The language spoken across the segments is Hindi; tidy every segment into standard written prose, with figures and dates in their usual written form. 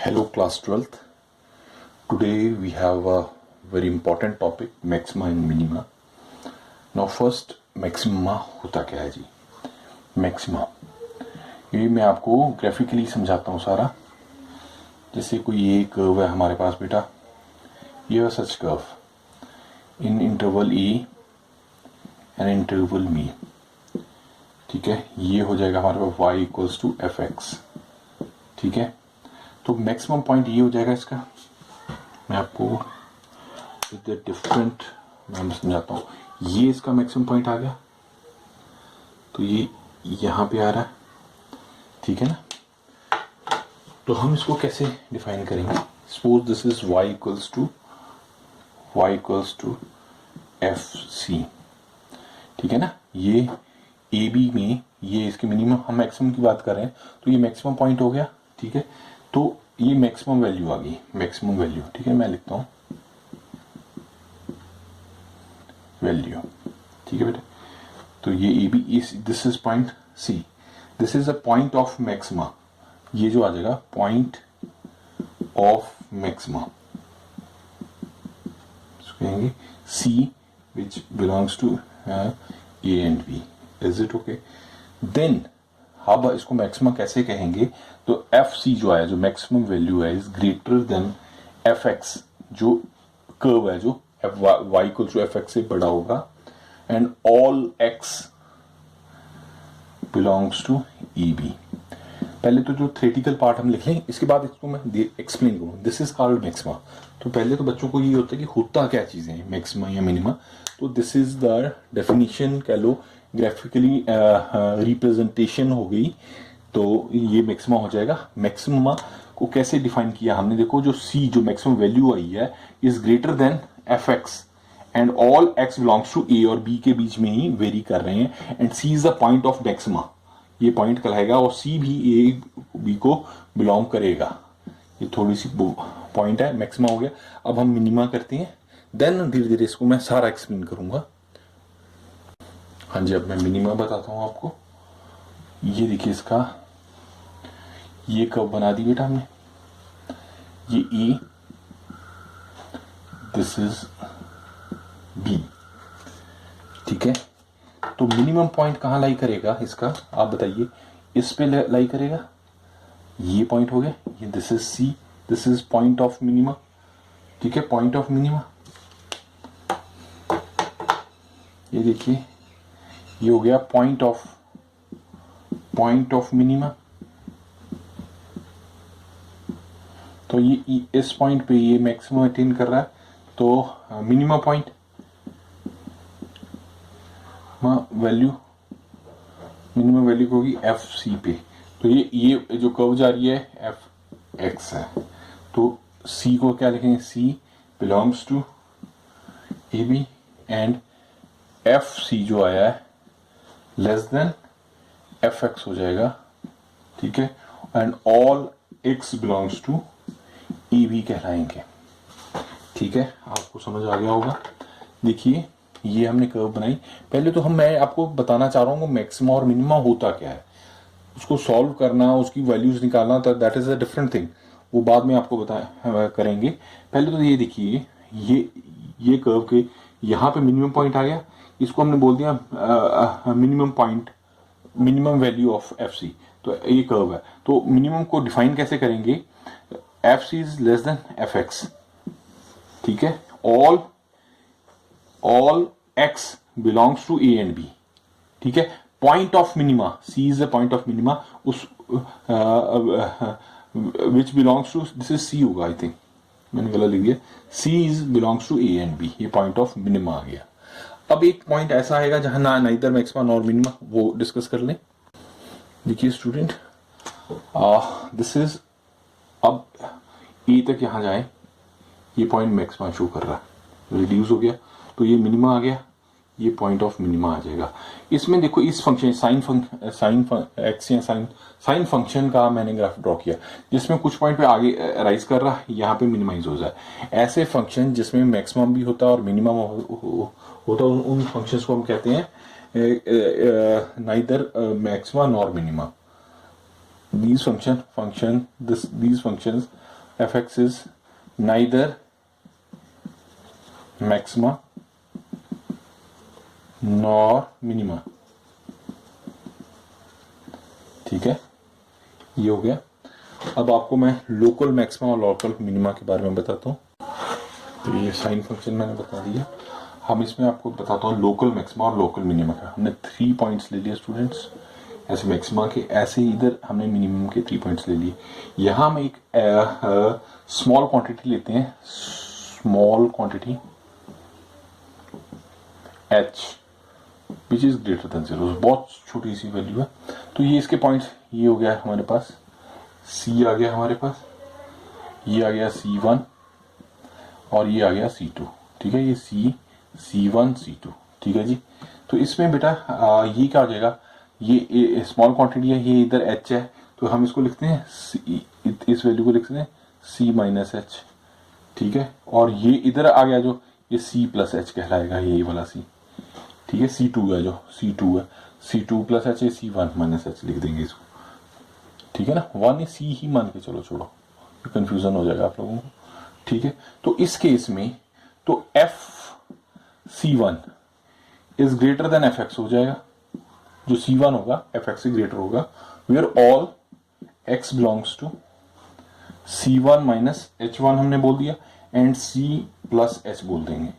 Hello class 12th. Today we have a very important topic, maxima and minima. Now first maxima होता क्या है जी? Maxima ये मैं आपको ग्राफिकली समझाता हूँ सारा. जैसे कोई ये कर्व है हमारे पास बेटा, ये such curve in interval a and interval me. ठीक है, ये हो जाएगा हमारे पास y equals to F x. ठीक है, तो मैक्सिमम पॉइंट ये हो जाएगा इसका. मैं आपको डिफरेंट मैं समझाता हूँ. ये इसका मैक्सिमम पॉइंट आ गया, तो ये यहाँ पे आ रहा है. ठीक है ना, तो हम इसको कैसे डिफाइन करेंगे. Suppose this is y equals to F C. ठीक है ना, ये ए बी में ये इसके मिनिमम हम मैक्सिमम की बात कर रहे हैं, तो ये मैक्सिमम पॉइंट हो गया. ठीक है, तो ये मैक्सिमम वैल्यू आ गई, मैक्सिमम वैल्यू. ठीक है, मैं लिखता हूं वैल्यू. ठीक है बेटा, तो ये a b is this is point c, this is a point of maxima. ये जो आ जाएगा पॉइंट ऑफ मैक्सिमा, कहेंगे c which belongs to a and b. Is it okay? Then अब इसको मैक्सिमा कैसे कहेंगे, तो एफ सी जो है, जो मैक्सिमम वैल्यू है, is greater than F X, जो कर्व है, जो F Y equal to F X से बड़ा होगा, and all x belongs to E B. पहले तो जो थ्योरेटिकल पार्ट हम लिख लें, इसके बाद इसको मैं एक्सप्लेन करूँ. This is called maxima. तो पहले तो बच्चों को ये होता है कि होता क्या चीज़ें हैं मैक्सिमा या मिनिमा. तो दिस इज द डेफिनेशन, कह लो ग्राफिकली रिप्रेजेंटेशन हो गई, तो ये मैक्सिमा हो जाएगा. मैक्सिमा को कैसे डिफाइन किया हमने, देखो जो सी, जो मैक्सिमम वैल्यू आई है, is greater than F x and all x belongs to a और बी के बीच में ही वेरी कर रहे हैं, and C is the point of maxima. ये पॉइंट कहलाएगा, और सी भी ए बी को बिलोंग करेगा. ये थोड़ी सी पॉइंट है, मैक्सिमा हो गया. अब हम मिनिमा करते हैं, देन धीरे धीरे इसको मैं सारा एक्सप्लेन करूंगा. हाँ जी, अब मैं मिनिमा बताता हूँ आपको. ये देखिए इसका ये कर्व बना दी बेटा हमने. ये ए, दिस इज बी. ठीक है, तो मिनिमम पॉइंट कहाँ लाई करेगा इसका, आप बताइए. इस पे लाई करेगा. ये पॉइंट हो गया, ये this is C, this is point of minima. ठीक है, पॉइंट ऑफ मिनिमा. ये देखिए ये हो गया पॉइंट ऑफ मिनिमा. तो ये इस पॉइंट पे ये मैक्सिमम अटेन कर रहा है, तो minimum point value, minimum value होगी एफ सी पे. तो ये जो कर्व जा रही है एफ एक्स है, तो सी को क्या लिखेंगे, C belongs to A B, and F C जो आया है लेस देन एफ एक्स हो जाएगा. ठीक है, and all x belongs to E b कहलाएंगे. ठीक है, आपको समझ आ गया होगा. देखिए ये हमने कर्व बनाई. पहले तो मैं आपको बताना चाह रहा हूँ मैक्सिमा और मिनिमा होता क्या है, उसको सॉल्व करना, उसकी वैल्यूज निकालना, तो that is a different thing, वो बाद में आपको करेंगे. पहले तो ये देखिए, ये कर्व के यहाँ पे मिनिमम पॉइंट आ गया, इसको हमने बोल दिया minimum point, minimum value of F C. तो ये कर्व है, तो मिनिमम को डिफाइन कैसे करेंगे, f c is less than F x. ठीक है, all x belongs to a and b. ठीक है, point of minima, c is the point of minima, उस which belongs to, this is c होगा, आई थिंक मैंने गलत लिख दिया. C is belongs to a and b, ये पॉइंट ऑफ मिनिमा आ गया. अब एक पॉइंट ऐसा आएगा जहां ना नाइदर मैक्सिमा नॉर मिनिमा, वो डिस्कस कर लें. देखिए स्टूडेंट, दिस इज, अब ए तक यहां जाए, ये पॉइंट मैक्सिमा शो कर रहा है, रिड्यूस हो गया, तो ये मिनिमा आ गया, ये पॉइंट ऑफ मिनिमा आ जाएगा. इसमें देखो इस फंक्शन साइन एक्स या साइन फंक्शन का मैंने ग्राफ ड्रॉ किया, जिसमें कुछ पॉइंट पे आगे राइज कर रहा है, यहाँ पे मिनिमाइज हो जाए. ऐसे फंक्शन जिसमें मैक्सिमम भी होता है और मिनिमम होता है, उन फंक्शंस को हम कहते हैं neither maxima nor minima. These functions F x is neither maxima nor minima. ठीक है, ये हो गया। अब आपको मैं लोकल मैक्सिमा और लोकल मिनिमा के बारे में बताता हूँ। तो ये साइन फंक्शन मैंने बता दिया। हम इसमें आपको बताता हूँ लोकल मैक्सिमा और लोकल मिनिमा का। हमने 3 पॉइंट्स ले लिए स्टूडेंट्स, ऐसे मैक्सिमा के, ऐसे ही इधर हमने मिनिमम के 3 पॉइंट्स ले लिए। यहाँ हम एक स्मॉल क्वांटिटी लेते हैं, small quantity h which is greater then 0, बहुत छोटी सी वैल्यू है। तो ये इसके पॉइंट्स, ये हो गया हमारे पास c आ गया हमारे पास, ये आ गया c1 और ये आ गया c2। ठीक है, ये c1 c2। ठीक है जी। तो इसमें बेटा ये क्या हो जाएगा, ये स्मॉल क्वांटिटी है, ये इधर h है, तो हम इसको लिखते हैं इस वैल्यू को लिखते हैं c माइनस h। ठीक है, और ये इधर आ गया जो ये c प्लस h कहलाएगा, ये वाला c। ठीक है, c2 है जो c2 है, c2 plus h, c1 minus h लिख देंगे इसको। ठीक है ना, 1 c ही मान के चलो, छोड़ो, कंफ्यूजन हो जाएगा आप लोगों को। ठीक है, तो इस केस में तो f c1 is greater than F X हो जाएगा। जो c1 होगा एफ एक्स से ग्रेटर होगा, where all x belongs to c1 minus h1 हमने बोल दिया, एंड c प्लस h बोल देंगे।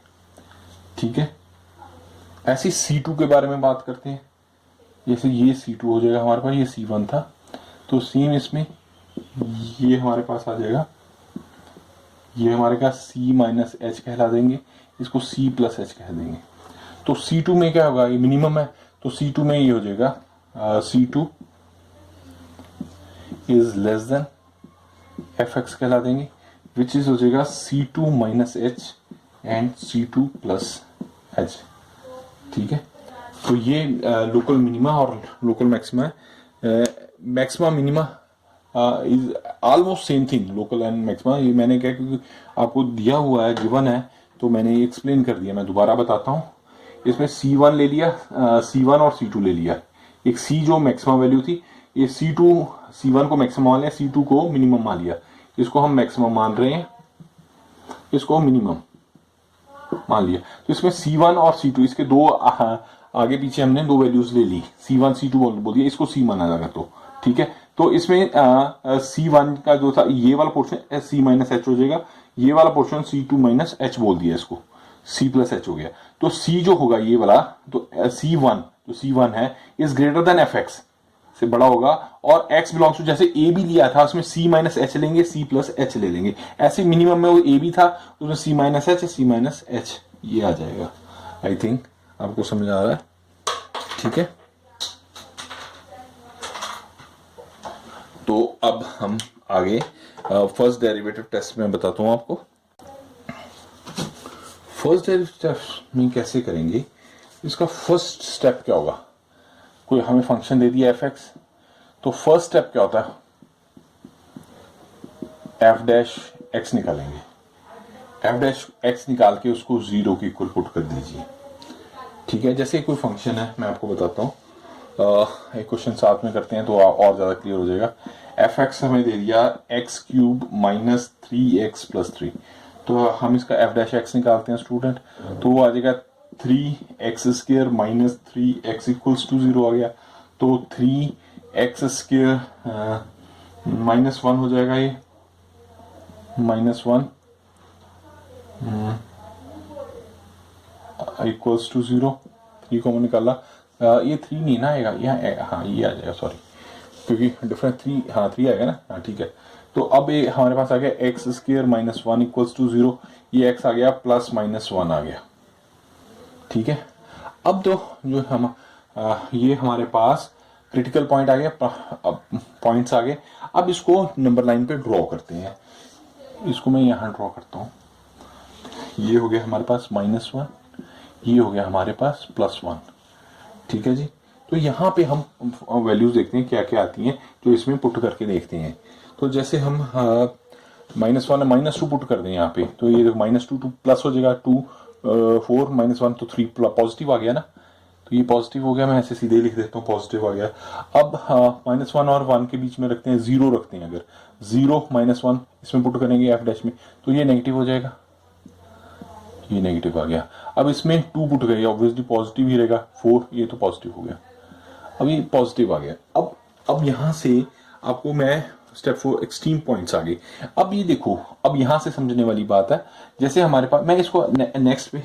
ठीक है, ऐसे c2 के बारे में बात करते हैं। जैसे ये c2 हो जाएगा हमारे पास, ये c1 था, तो सेम इसमें ये हमारे पास आ जाएगा, ये हमारे पास c माइनस h कहला देंगे, इसको c प्लस h कह देंगे। तो c2 में क्या होगा, ये मिनिमम है, तो c2 में ये हो जाएगा c2 is less than F x कहला देंगे, विच इज हो जाएगा c2 minus h and c2 plus h। ठीक है, तो ये लोकल मिनिमा और लोकल मैक्सिमा है। Maxima minima is almost same thing, local and maxima. ये मैंने क्या, क्योंकि आपको दिया हुआ है, गिवन है, तो मैंने ये एक्सप्लेन कर दिया। मैं दोबारा बताता हूँ। इसमें c1 ले लिया, c1 और c2 ले लिया। एक c जो मैक्सिमम वैल्यू थी, ये c1 को मैक्सिमम मान लिया, c2 को मिनिमम मान लिया। इसको हम मैक्सिमम मान रहे हैं, इसको मिनिमम मान लिया। तो इसमें c1 और c2 इसके दो आगे पीछे हमने दो वैल्यूज ले ली, c1 c2 बोल दिया, इसको c माना जाएगा। तो ठीक है, तो इसमें c1 का जो था ये वाला पोर्शन c माइनस h हो जाएगा, ये वाला पोर्शन c2 माइनस h बोल दिया, इसको c प्लस h हो गया। तो c जो होगा ये वाला, तो c1 है is greater than F X, से बड़ा होगा, और x बिलोंग्स टू, जैसे a भी लिया था उसमें c माइनस h लेंगे, c प्लस h ले लेंगे। ऐसे मिनिमम में वो a भी था, उसमें c माइनस h ये आ जाएगा। आई थिंक आपको समझ आ रहा है। ठीक है, तो अब हम आगे फर्स्ट डेरिवेटिव टेस्ट में बताता हूं आपको। फर्स्ट डेरिवेटिव टेस्ट में कैसे करेंगे, इसका फर्स्ट स्टेप क्या होगा। कोई हमें फंक्शन दे दिया एफ एक्स, तो फर्स्ट स्टेप क्या होता है, एफ डैश एक्स निकालेंगे। एफ डैश एक्स निकाल के उसको 0 के इक्वल पुट कर दीजिए। ठीक है, जैसे कोई फंक्शन है, मैं आपको बताता हूँ, एक क्वेश्चन साथ में करते हैं तो और ज्यादा क्लियर हो जाएगा। एफ एक्स हमें दे दिया x cube minus 3x plus 3, तो हम इसका एफ डैश एक्स निकालते हैं स्टूडेंट, तो वो आ जाएगा 3x square minus 3x equals to 0 आ गया। तो 3x स्क्वायर माइनस 1 हो जाएगा, ये माइनस 1 इक्वल्स टू 0। 3 कॉमन निकाला, ये 3 नहीं ना आएगा, यहाँ हाँ ये आ जाएगा, सॉरी, क्योंकि डिफरेंट 3 आएगा ना। हाँ ठीक है, तो अब ये हमारे पास आ गया X square minus 1 equals to 0, ये x आ गया प्लस माइनस 1 आ गया। ठीक है, अब तो जो हम ये हमारे पास क्रिटिकल पॉइंट आ गया, पॉइंट्स आ गए। अब इसको नंबर लाइन पे ड्रॉ करते हैं। इसको मैं यहाँ ड्रॉ करता हूँ। ये हो गया हमारे पास -1, ये हो गया हमारे पास +1। ठीक है जी, तो यहाँ पे हम वैल्यूज देखते हैं क्या क्या आती हैं, जो इसमें पुट करके देखते हैं। तो जैसे हम -1 और -2 पुट कर दें यहाँ पे, तो ये -2 प्लस हो जाएगा 2 4 -1 तो 3 पॉजिटिव आ गया ना, तो तो ये पॉजिटिव हो गया, मैं ऐसे सीधे लिख देता हूँ पॉजिटिव आ गया। अब -1 और 1 के बीच में रखते हैं, 0 रखते हैं। अगर 0 -1 इसमें पुट करेंगे एफ डैश में तो ये नेगेटिव हो जाएगा, ये नेगेटिव आ गया। अब इसमें 2 पुट करेंगे, ऑब्वियसली पॉजिटिव ही रहेगा, 4 ये तो पॉजिटिव हो गया। अब ये पॉजिटिव आ गया। अब यहां से आपको मैं स्टेप 4 एक्सट्रीम पॉइंट्स आ गए। अब ये देखो, अब यहां से समझने वाली बात है, जैसे हमारे पास, मैं इसको नेक्स्ट पे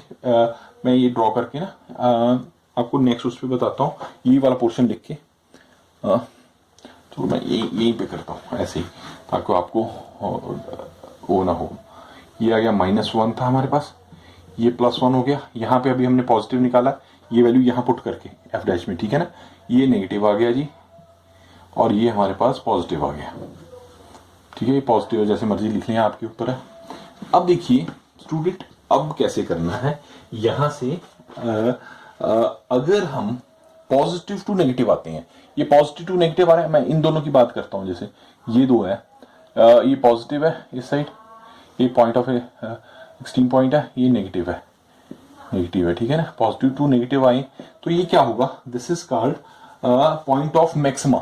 मैं ये ड्रॉ करके ना आपको नेक्स्ट उस पे बताता हूँ, ये वाला पोर्शन लिख के। तो मैं यहीं पे करता हूँ ऐसे ही, ताकि आपको वो ना हो। ये आ गया -1 था हमारे पास, ये +1 हो गया। यहाँ पे अभी हमने पॉजिटिव निकाला, ये वैल्यू यहाँ पुट करके एफ डैश में, ठीक है ना। ये नेगेटिव आ गया जी, और ये हमारे पास पॉजिटिव आ गया, ठीक है। ये पॉजिटिव जैसे मर्जी लिख लें, आपके ऊपर है। अब देखिए स्टूडेंट, अब कैसे करना है, यहां से अगर हम पॉजिटिव टू नेगेटिव आते हैं, ये पॉजिटिव टू नेगेटिव आ रहा है, मैं इन दोनों की बात करता हूं। जैसे ये 2 है, ये पॉजिटिव है इस साइड, ये पॉइंट ऑफ एक्सट्रीम पॉइंट है, ये नेगेटिव है, ठीक है ना। पॉजिटिव टू नेगेटिव आए तो ये क्या होगा, this is called point of maxima.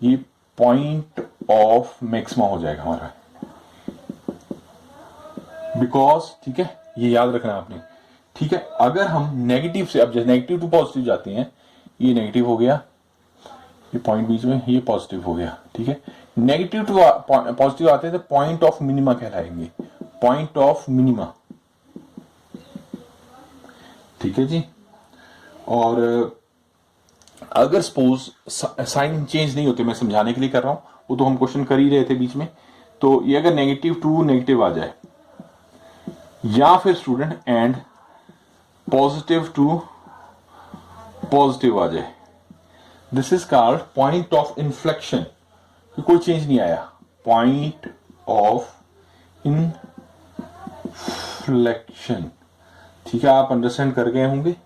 ये पॉइंट ऑफ मैक्सिमा हो जाएगा हमारा, बिकॉज, ठीक है, ये याद रखना आपने, ठीक है। अगर हम नेगेटिव से, अब जैसे नेगेटिव टू पॉजिटिव जाते हैं, ये नेगेटिव हो गया, ये पॉइंट बीच में, ये पॉजिटिव हो गया, ठीक है। नेगेटिव टू पॉजिटिव आते हैं तो पॉइंट ऑफ मिनिमा कहलाएंगे, पॉइंट ऑफ मिनिमा, ठीक है जी। और अगर सपोज साइन चेंज नहीं होते, मैं समझाने के लिए कर रहा हूं, वो तो हम क्वेश्चन कर ही रहे थे बीच में। तो ये अगर नेगेटिव टू नेगेटिव आ जाए, या फिर student and positive to positive आ जाए, this is called point of inflection. कोई चेंज नहीं आया, पॉइंट ऑफ इन्फ्लेक्शन, ठीक है। आप अंडरस्टैंड कर गए होंगे,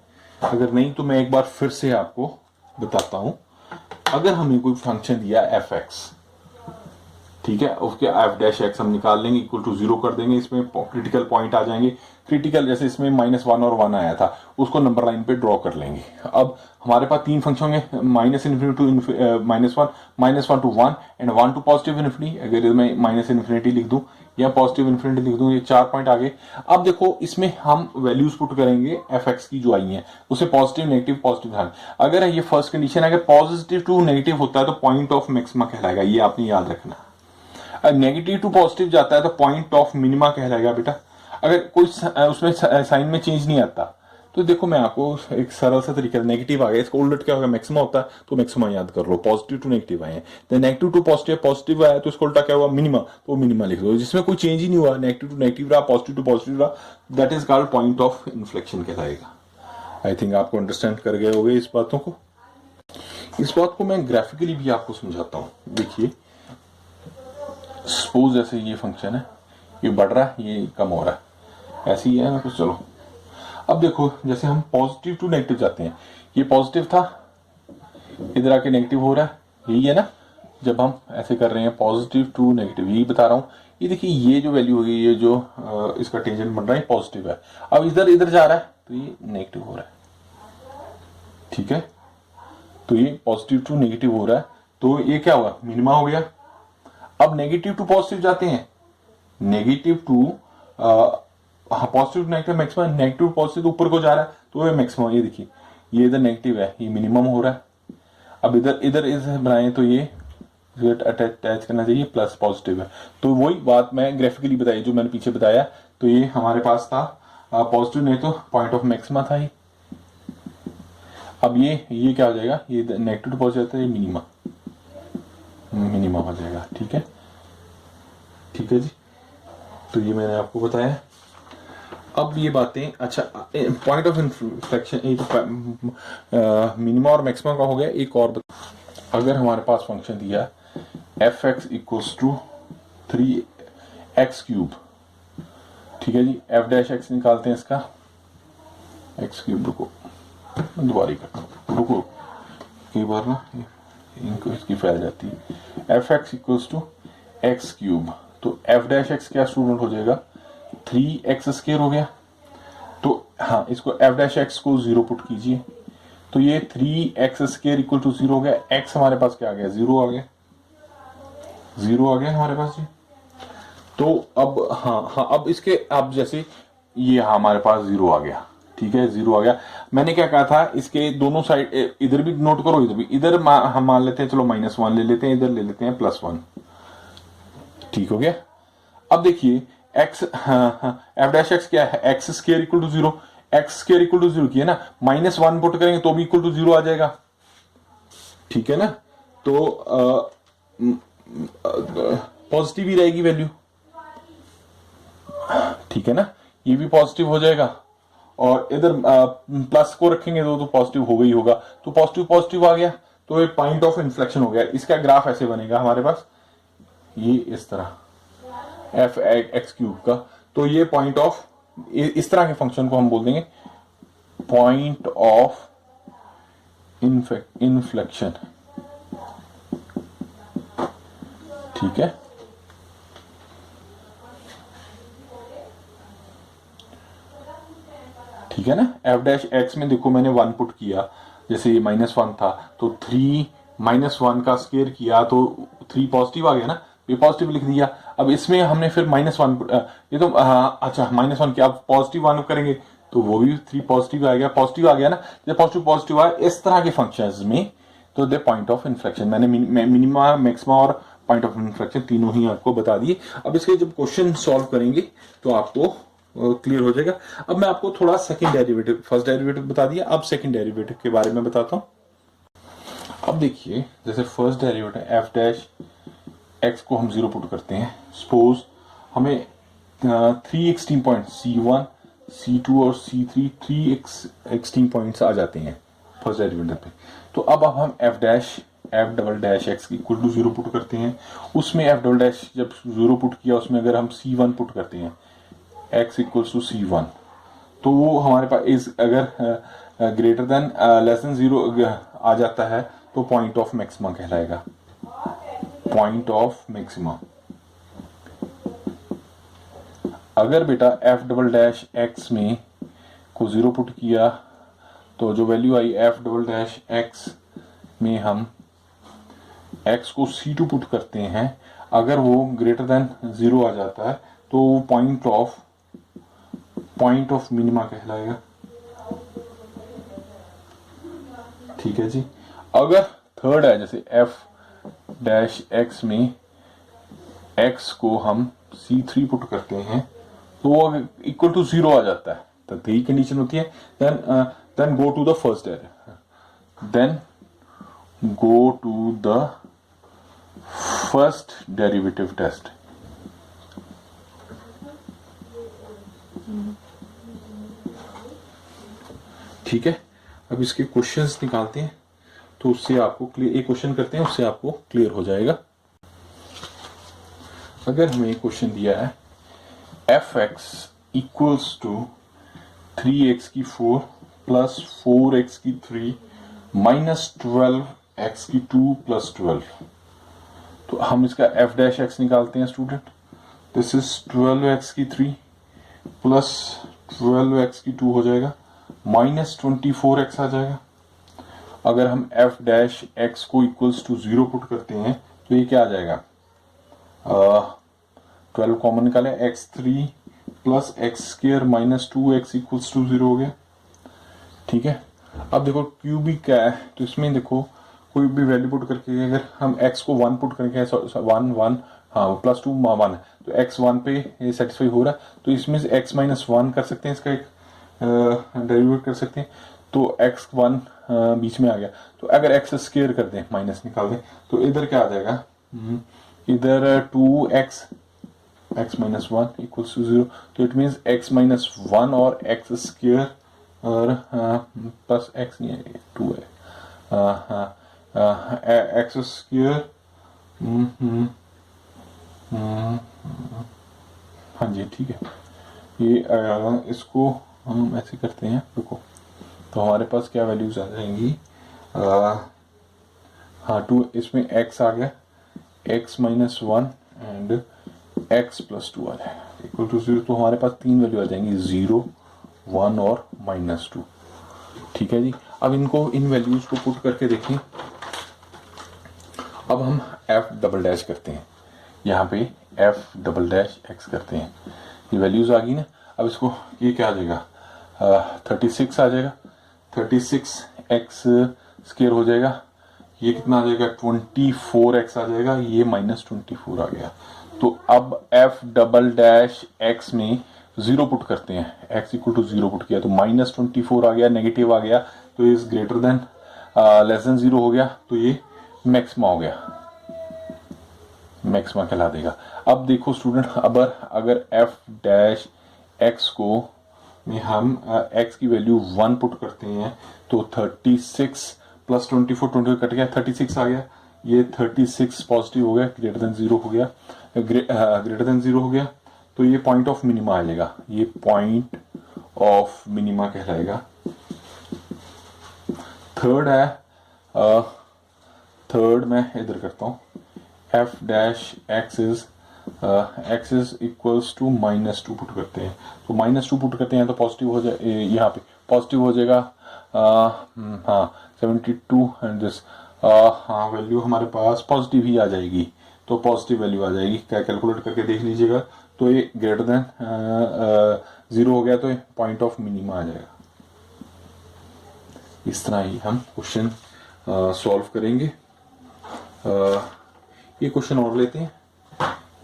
अगर नहीं तो मैं एक बार फिर से आपको बताता हूं। अगर हमें कोई फंक्शन दिया एफ एक्स, ठीक है, उसके एफ डैश एक्स हम निकाल लेंगे, इक्वल टू 0 कर देंगे, इसमें क्रिटिकल पॉइंट आ जाएंगे। क्रिटिकल जैसे इसमें -1 और 1 आया था, उसको नंबर लाइन पे ड्रॉ कर लेंगे। अब हमारे पास 3 फंक्शन होंगे, -∞ to -1, -1 to 1 and 1 to positive infinity. अगर मैं -∞ लिख दूं या पॉजिटिव इन्फिनिटी लिख दूं, ये 4 पॉइंट आ गए। अब देखो इसमें हम वैल्यूज पुट करेंगे एफ एक्स की जो आई है, उसे पॉजिटिव नेगेटिव पॉजिटिव। अगर ये फर्स्ट कंडीशन, अगर पॉजिटिव टू नेगेटिव होता है तो पॉइंट ऑफ मैक्सिमा कहलाएगा, ये आपने याद रखना। नेगेटिव टू पॉजिटिव जाता है तो पॉइंट ऑफ मिनिमा कहलाएगा बेटा। अगर कोई उसमें साइन में चेंज नहीं आता तो देखो, मैं आपको एक सरल सा तरीका, नेगेटिव आ गया, इसको उल्ट क्या होगा, मैक्सिमा होता है तो मैक्सिमा याद कर लो। पॉजिटिव टू नेगेटिव आए हैं, नेगेटिव टू पॉजिटिव, पॉजिटिव आया तो इसको उल्टा क्या हुआ, मिनिमा, तो मिनिमा लिख दो। जिसमें कोई चेंज ही नहीं हुआ, नेगेटिव टू नेगेटिव रहा, पॉजिटिव टू पॉजिटिव रहा, that is called point of inflection कहलाएगा। आई थिंक आपको अंडरस्टैंड कर गए होंगे इस बातों को। इस बात को मैं ग्राफिकली भी आपको समझाता हूँ। देखिए सपोज जैसे ये फंक्शन है, ये बढ़ रहा है, ये कम हो रहा है, ऐसे ही है ना कुछ। चलो अब देखो, जैसे हम पॉजिटिव टू नेगेटिव जाते हैं, ये पॉजिटिव था, इधर आके नेगेटिव हो रहा है, यही है ना। जब हम ऐसे कर रहे हैं पॉजिटिव टू नेगेटिव, यही बता रहा हूं। ये देखिए, ये जो वैल्यू होगी, ये जो इसका टेंजेंट बन रहा है पॉजिटिव है। अब इधर इधर जा रहा है तो ये नेगेटिव हो रहा है, ठीक है। तो ये पॉजिटिव टू नेगेटिव हो रहा है, तो ये क्या हुआ, मिनिमा हो गया। अब नेगेटिव टू पॉजिटिव जाते हैं, negative to positive negative maximum, negative positive ऊपर को जा रहा है तो ये मैक्सिमम। ये देखिए, ये इधर नेगेटिव है, ये मिनिमम हो रहा है। अब इधर इधर बनाए तो ये अटैच करना चाहिए, प्लस पॉजिटिव है। तो वही बात मैं ग्राफिकली बताई जो मैंने पीछे बताया। तो ये हमारे पास था पॉजिटिव, नहीं तो पॉइंट ऑफ मैक्सिमा था ये। अब ये क्या हो जाएगा, ये नेगेटिव टू पॉजिटिव, ये मिनिमा हो जाएगा, ठीक है, ठीक है जी। तो ये मैंने आपको बताया। अब ये बातें, अच्छा पॉइंट ऑफ इन्फ्लेक्शन, ये तो मिनिमा और मैक्सिमा का हो गया। एक और अगर हमारे पास फंक्शन दिया F X equals to 3x³, ठीक है जी। एफ डैश एक्स निकालते हैं इसका, x³, रुको दोबारा करता हूँ, रुको कई बार ना इनको इसकी फैल जाती है। F X equals to x³, तो एफ डैश एक्स क्या स्टूडेंट हो जाएगा, 3x² हो गया। तो हाँ, इसको एफ डैश एक्स को 0 पुट कीजिए, तो ये 3x² इक्वल टू 0 हो गया। x हमारे पास क्या आ गया, 0 आ गया, 0 आ गया हमारे पास जी। तो अब हाँ अब इसके अब जैसे ये हमारे पास 0 आ गया, ठीक है 0 आ गया। मैंने क्या कहा था, इसके दोनों साइड इधर भी नोट करो, इधर भी, इधर हम मान लेते हैं, चलो -1 ले लेते हैं, इधर ले लेते हैं +1, ठीक हो गया। अब देखिए x f' क्या है, x² equal to 0, x² equal to 0 किया ना, -1 पुट करेंगे तो भी इक्वल टू 0 आ जाएगा, ठीक है ना। तो पॉजिटिव ही रहेगी वैल्यू, ठीक है ना, ये भी पॉजिटिव हो जाएगा। और इधर प्लस को रखेंगे तो पॉजिटिव होगा ही होगा, तो पॉजिटिव पॉजिटिव आ गया, तो एक पॉइंट ऑफ इन्फ्लेक्शन हो गया। इसका ग्राफ ऐसे बनेगा हमारे पास, ये इस तरह f(x³ का, तो ये पॉइंट ऑफ, इस तरह के फंक्शन को हम बोल देंगे पॉइंट ऑफ इन्फ्लेक्शन, ठीक है। ठीक है ना। f' में देखो मैंने 1 पुट किया, जैसे ये -1 था तो 3 -1 का स्क्वायर किया तो 3 पॉजिटिव आ गया ना, ये पॉजिटिव लिख दिया। अब इसमें हमने फिर -1 ये तो अच्छा -1 किया, अब +1 करेंगे तो वो भी 3 पॉजिटिव आ गया, पॉजिटिव आ गया ना। जब पॉजिटिव पॉजिटिव आया इस तरह के फंक्शंस में तो दे पॉइंट ऑफ इन्फ्लेक्शन, मैंने मिनिमा मैक्सिमा और पॉइंट ऑफ इन्फ्लेक्शन तीनों ही आपको बता दिए। अब इसके जब क्वेश्चन सॉल्व करेंगे तो आपको क्लियर हो जाएगा। अब मैं आपको थोड़ा सेकंड डेरिवेटिव, फर्स्ट डेरिवेटिव बता दिया, अब सेकंड डेरिवेटिव के बारे में बताता हूं। अब देखिए जैसे फर्स्ट डेरिवेटिव f' को हम 0 पुट करते हैं, सपोज हमें 3 एक्सट्रीम पॉइंट C1 C2 और C3 3 एक्सट्रीम पॉइंट्स आ जाते हैं फर्स्ट डेरिवेटिव पे। तो अब हम f'(x) इक्वल टू 0 पुट करते हैं, उसमें f' जब 0 पुट किया उसमें अगर हम C1 पुट करते हैं x इक्वल्स टू C1, तो वो हमारे पास इस अगर ग्रेटर देन लेस देन 0 आ जाता है तो पॉइंट ऑफ मैक्सिमा कहलाएगा, पॉइंट ऑफ मैक्सिमा। अगर बेटा f'(x) में को 0 पुट किया तो जो वैल्यू आई f'(x) में हम x को C2 पुट करते हैं, अगर वो ग्रेटर देन 0 आ जाता है तो वो पॉइंट ऑफ मिनिमा कहलाएगा, ठीक है जी। अगर थर्ड है जैसे f'(x) में x को हम C3 पुट करते हैं तो वो इक्वल टू 0 आ जाता है, तो यही कंडीशन होती है। Then go to the first first derivative test. ठीक है, अब इसके क्वेश्चंस निकालते हैं तो उससे आपको क्लियर, एक क्वेश्चन करते हैं उससे आपको क्लियर हो जाएगा। अगर हमें क्वेश्चन दिया है f(x) equals to 3x4 plus 4x3 minus 12x2 plus 12, तो हम इसका f'(x) निकालते हैं student. This is 12x3 plus 12x2 हो जाएगा, माइनस 24x आ जाएगा। अगर हम f'(x) को इक्वल्स टू 0 पुट करते हैं तो ये क्या आ जाएगा, 12 कॉमन निकाले, x3 plus x² minus 2x equals to 0 हो गया, ठीक है। अब देखो क्यूबिक क्या है, तो इसमें देखो कोई भी वैल्यू पुट करके अगर हम x को 1 पुट करके 1 हाँ +2 1 है तो x 1 पे ये सेटिस्फाई हो रहा है, तो इसमें से x -1 कर सकते हैं, इसका एक डेरिवेट कर सकते हैं, तो x1 बीच में आ गया। तो अगर x² कर दें, माइनस निकाल दें, तो इधर क्या आ जाएगा, इधर 2x x -1 इक्वल्स टू 0, तो इट मीन्स x -1 और x² और प्लस x नहीं है 2 है, x², हाँ जी ठीक है। ये इसको हम ऐसे करते हैं, देखो तो हमारे पास क्या वैल्यूज आ जाएंगी, हाँ 2, इसमें x आ गया, x -1 एंड x + 2 आ जाएगा इक्वल टू 0, तो हमारे पास 3 वैल्यू आ जाएंगी 0 1 और -2, ठीक है जी। अब इनको इन वैल्यूज को पुट करके देखें। अब हम एफ डबल डैश करते हैं, यहाँ पे एफ डबल डैश एक्स करते हैं, ये वैल्यूज आ गई ना। अब इसको ये क्या आ जाएगा, 36 आ जाएगा, 36 एक्स स्क्वायर हो जाएगा, ये कितना आ जाएगा 24x आ जाएगा, ये -24 आ गया। तो अब एफ डबल डैश एक्स में 0 पुट करते हैं, x इक्वल टू 0 पुट किया तो -24 आ गया, नेगेटिव आ गया, तो is greater than less than 0 हो गया, तो ये मैक्सिमा हो गया, मैक्सिमा कहला देगा। अब देखो स्टूडेंट, अगर एफ डैश एक्स को में हम x की वैल्यू 1 पुट करते हैं तो 36 प्लस 24 कट गया, 36 आ गया, ये 36 पॉजिटिव हो गया, ग्रेटर देन 0 हो गया, ग्रेटर देन 0 हो गया, तो ये पॉइंट ऑफ मिनिमा आ जाएगा, ये पॉइंट ऑफ मिनिमा कहलाएगा। थर्ड है, थर्ड मैं इधर करता हूँ, F dash X is equals to -2 put करते हैं, तो -2 पुट करते हैं तो पॉजिटिव हो जाए, यहाँ पे पॉजिटिव हो जाएगा, हाँ 72 एंड दिस, हाँ वैल्यू हमारे पास पॉजिटिव ही आ जाएगी, तो पॉजिटिव वैल्यू आ जाएगी, क्या कैलकुलेट करके देख लीजिएगा, तो ये ग्रेटर देन 0 हो गया, तो ये पॉइंट ऑफ मिनिमा आ जाएगा। इस तरह ही हम क्वेश्चन सॉल्व करेंगे। ये क्वेश्चन और लेते हैं,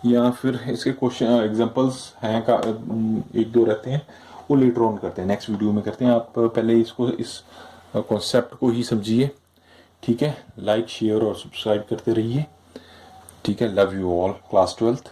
या फिर इसके क्वेश्चन एग्जांपल्स हैं का 1-2 रहते हैं, वो लेटर ऑन करते हैं, नेक्स्ट वीडियो में करते हैं। आप पहले इसको, इस कॉन्सेप्ट को ही समझिए, ठीक है। लाइक शेयर और सब्सक्राइब करते रहिए, ठीक है। Love you all, class 12th।